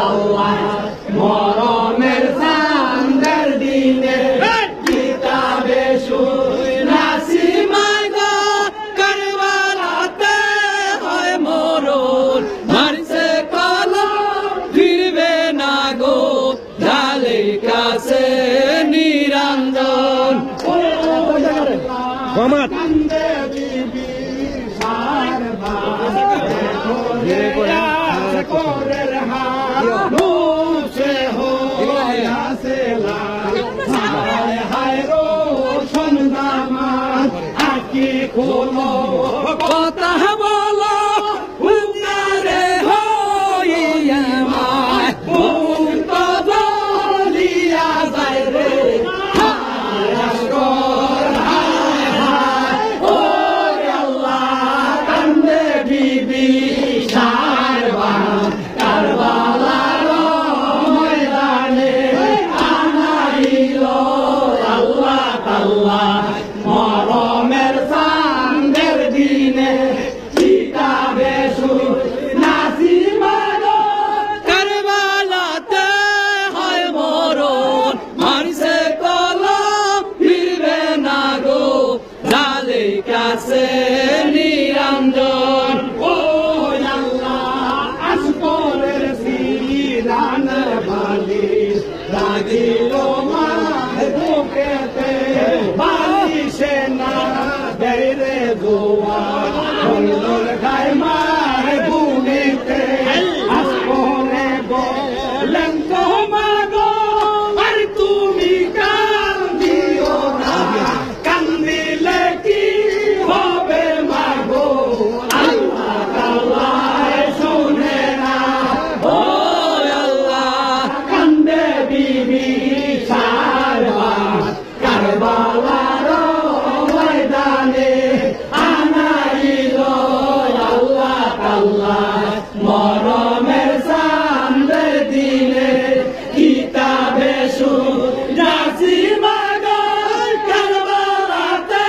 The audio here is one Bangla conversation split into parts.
আল্লাহ মরমের চাঁদের দিনে কিতাবে শুনাছি মাগো কারবালাতে হয় মরণ মারছে কলম ফিরবে না গো জালে কাছে নিরঞ্জন কান্দে বিবি সার কোরের হাত মুছে হইয়াছে লাল হায় হায় রোশন দামাত আঁখি খোলো কথা বলো হুঙ্গারে হইয়া মায় মুক্ত জ্বলিয়া যায় রে বিবি সারবান কারবালার ময়দানে আনাইল আল্লাহ আল্লাহ মরমের চাঁদের দিনে কিতাবে শুনাছি মাগো কারবালাতে হয় মরণ মারছে কলম ফিরবে না গো জালে কাছে নিরঞ্জন ও আল্লাহ আসপরের সিরান বালি লাগিল মার বুকেতে বালিশে না দেরে গোয়া বন্ধর গায় মার বুকেতে আসপরে বলেন তো মাগো আর তুমি কান্দিও না কান্দিলে কি হবে মাগো আল্লাহ আল্লাহ শুনে না ও আল্লাহ কান্দে বিবি সারবান কারবালার ময়দানে আনাইল আল্লাহ আল্লাহ মরমের চাঁদের দিনে কিতাবে শুনাছি মাগো কারবালাতে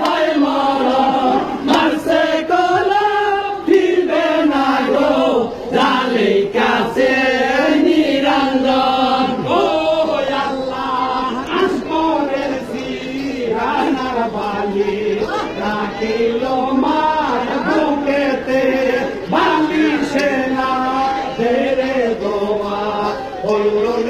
হয় মরণ মারছে কলম ফিরবে না গো জালে কাছে নিরঞ্জন ও আল্লাহ আসপরের সিরানার বালি রাখিল মার বুকেতে বালিশে না দেরে গোয়া হল